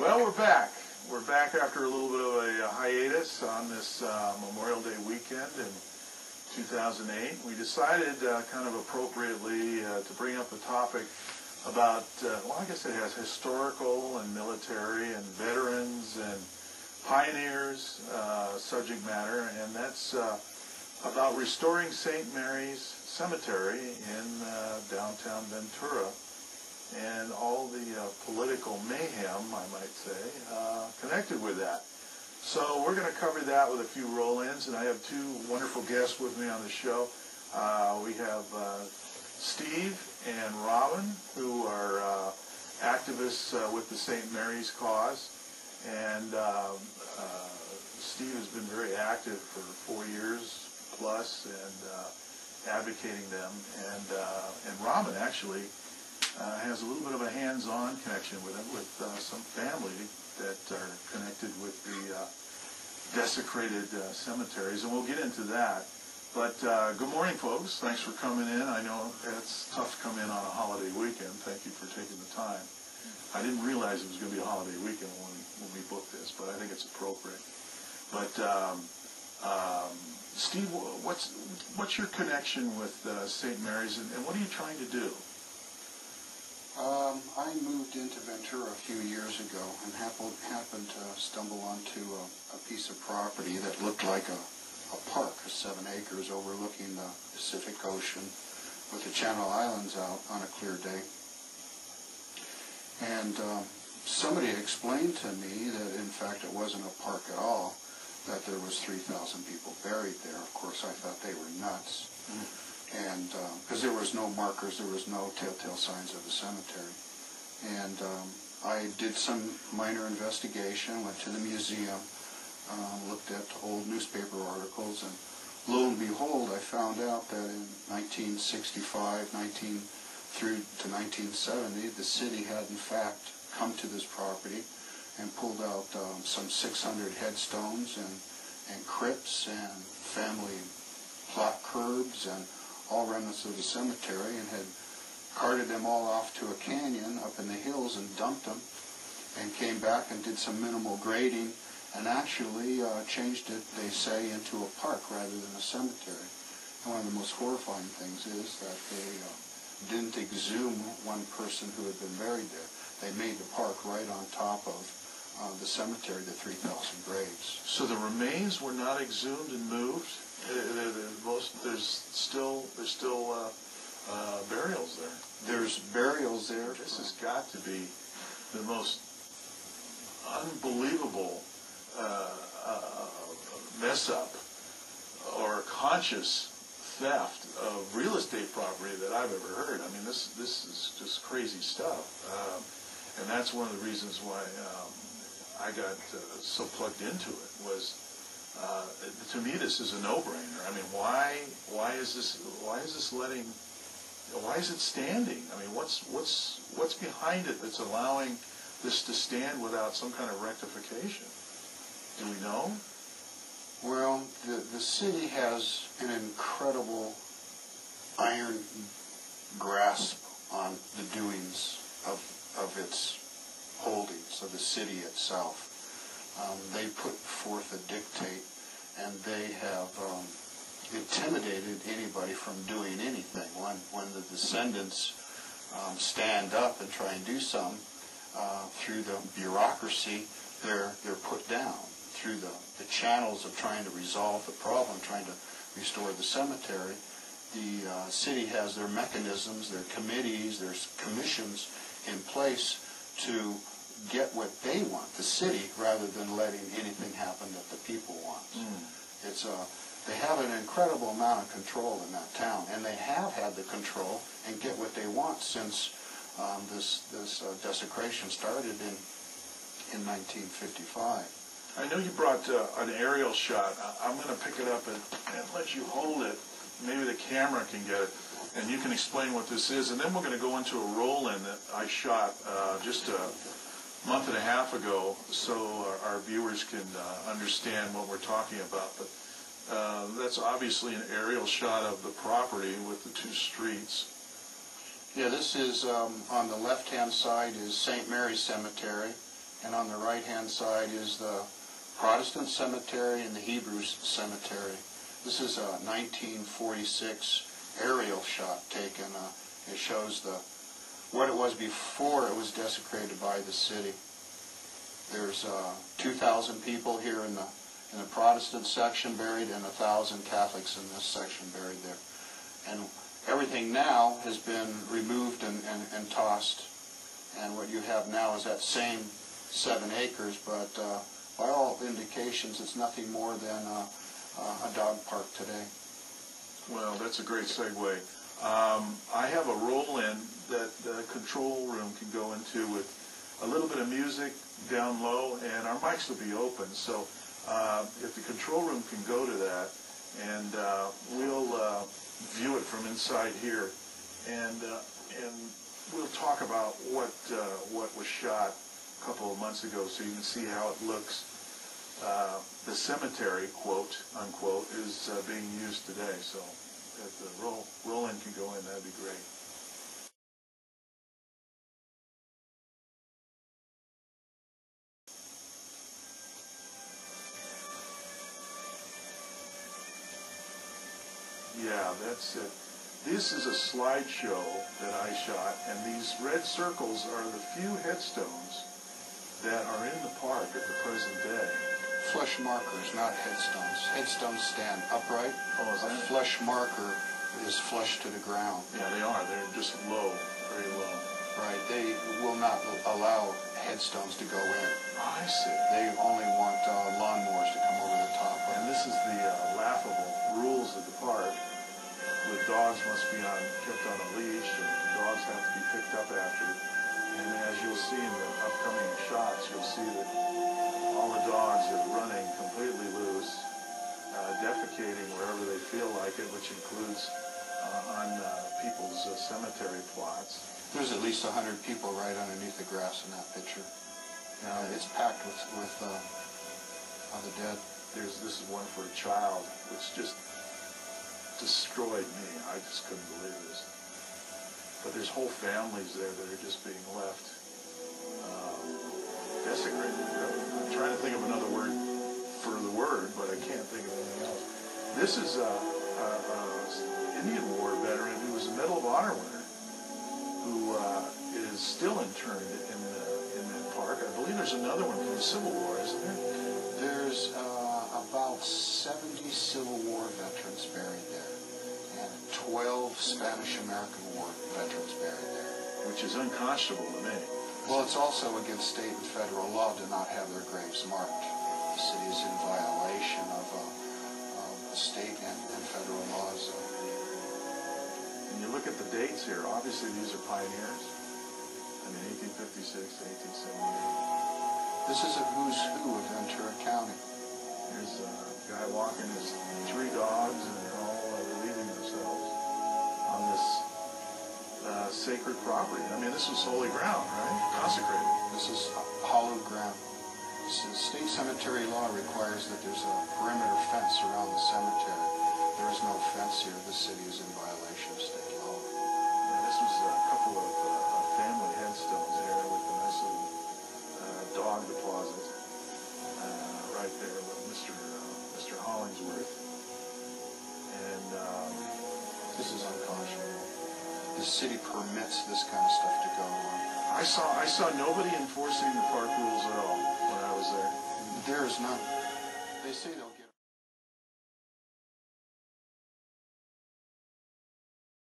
Well, we're back. We're back after a little bit of a hiatus on this Memorial Day weekend in 2008. We decided kind of appropriately to bring up a topic about, well, I guess it has historical and military and veterans and pioneers subject matter, and that's about restoring St. Mary's Cemetery in downtown Ventura and all the political mayhem, I might say, connected with that. So we're going to cover that with a few roll-ins, and I have two wonderful guests with me on the show. We have Steve and Robin, who are activists with the St. Mary's cause, and Steve has been very active for 4 years plus and advocating them, and Robin actually has a little bit of a hands-on connection with it, with some family that are connected with the desecrated cemeteries, and we'll get into that. But good morning, folks. Thanks for coming in. I know it's tough to come in on a holiday weekend. Thank you for taking the time. I didn't realize it was going to be a holiday weekend when we booked this, but I think it's appropriate. But Steve, what's your connection with St. Mary's, and what are you trying to do? I moved into Ventura a few years ago and happened to stumble onto a piece of property that looked like a park of 7 acres overlooking the Pacific Ocean with the Channel Islands out on a clear day. And somebody explained to me that, in fact, it wasn't a park at all, that there was 3,000 people buried there. Of course, I thought they were nuts. And because there was no markers, there was no telltale signs of the cemetery. And I did some minor investigation, went to the museum, looked at old newspaper articles, and lo and behold, I found out that in 1965, through to 1970, the city had in fact come to this property and pulled out some 600 headstones and crypts and family plot curbs and all remnants of the cemetery, and had carted them all off to a canyon up in the hills and dumped them, and came back and did some minimal grading and actually changed it, they say, into a park rather than a cemetery. And one of the most horrifying things is that they didn't exhume one person who had been buried there. They made the park right on top of the cemetery, the 3,000 graves. So the remains were not exhumed and moved? There's still burials there. There's burials there. This has got to be the most unbelievable mess up or conscious theft of real estate property that I've ever heard. I mean, this is just crazy stuff, and that's one of the reasons why I got so plugged into it. Was to me, this is a no-brainer. I mean, why is it standing? I mean, what's behind it that's allowing this to stand without some kind of rectification? Do we know? Well, the city has an incredible iron grasp on the doings of its holdings, of the city itself. They put forth a dictate, and they have intimidated anybody from doing anything. When the descendants stand up and try and do some, through the bureaucracy, they're put down. Through the channels of trying to resolve the problem, trying to restore the cemetery, the city has their mechanisms, their committees, their commissions in place to get what they want, the city, rather than letting anything happen that the people want. They have an incredible amount of control in that town, and they have had the control and get what they want since this desecration started in 1955. I know you brought an aerial shot. I'm going to pick it up and let you hold it. Maybe the camera can get it, and you can explain what this is. And then we're going to go into a roll-in that I shot just a month and a half ago, so our viewers can understand what we're talking about. But that's obviously an aerial shot of the property with the two streets. Yeah, this is on the left-hand side is St. Mary's Cemetery, and on the right-hand side is the Protestant cemetery and the Hebrew cemetery. This is a 1946 aerial shot taken. It shows what it was before it was desecrated by the city. There's 2,000 people here in the Protestant section buried, and 1,000 Catholics in this section buried there. And everything now has been removed and tossed. And what you have now is that same 7 acres, but by all indications, it's nothing more than a dog park today. Well, that's a great segue. I have a roll-in that the control room can go into with a little bit of music down low, and our mics will be open. So if the control room can go to that, and we'll view it from inside here, and we'll talk about what was shot a couple of months ago, so you can see how it looks. The cemetery, quote unquote, is being used today. So if the roll-in can go in, that'd be great. Yeah, that's it. This is a slideshow that I shot, and these red circles are the few headstones that are in the park at the present day. Flesh markers, not headstones. Headstones stand upright. Oh, is that a flesh marker is flush to the ground. Yeah, they are. They're just low, very low. Right. They will not allow headstones to go in. I see. They only want lawnmowers to come over the top. And this is the laughable rules of the park. The dogs must be kept on a leash, and dogs have to be picked up after. And as you'll see in the upcoming shots, you'll see that all the dogs are running completely loose, defecating wherever they feel like it, which includes on people's cemetery plots. There's at least 100 people right underneath the grass in that picture. It's packed with the dead. This is one for a child, which just destroyed me. I just couldn't believe this. But there's whole families there that are just being left desecrated. I'm trying to think of another word for the word, but I can't think of anything else. This is a Indian War veteran who was a Medal of Honor winner, who is still interned in that park. I believe there's another one from the Civil War, isn't there? There's about 70 Civil War veterans buried there, and 12 Spanish-American War veterans buried there. Which is unconscionable to me. Well, it's also against state and federal law to not have their graves marked. The city is in violation of state and federal laws. And you look at the dates here, obviously these are pioneers. I mean, 1856 to 1878. This is a who's who of Ventura County. There's a guy walking his 3 dogs, and they're all relieving themselves on this sacred property. I mean, this was holy ground, right? Consecrated. This is hallowed ground. State cemetery law requires that there's a perimeter fence around the cemetery. There is no fence here. The city is in violation of state law. Yeah, this was a couple of family headstones there with the nice little dog deposit right there with Mr. Hollingsworth. And this is unconscionable. The city permits this kind of stuff to go on. I saw nobody enforcing the park rules at all when I was there. There is none. They say they'll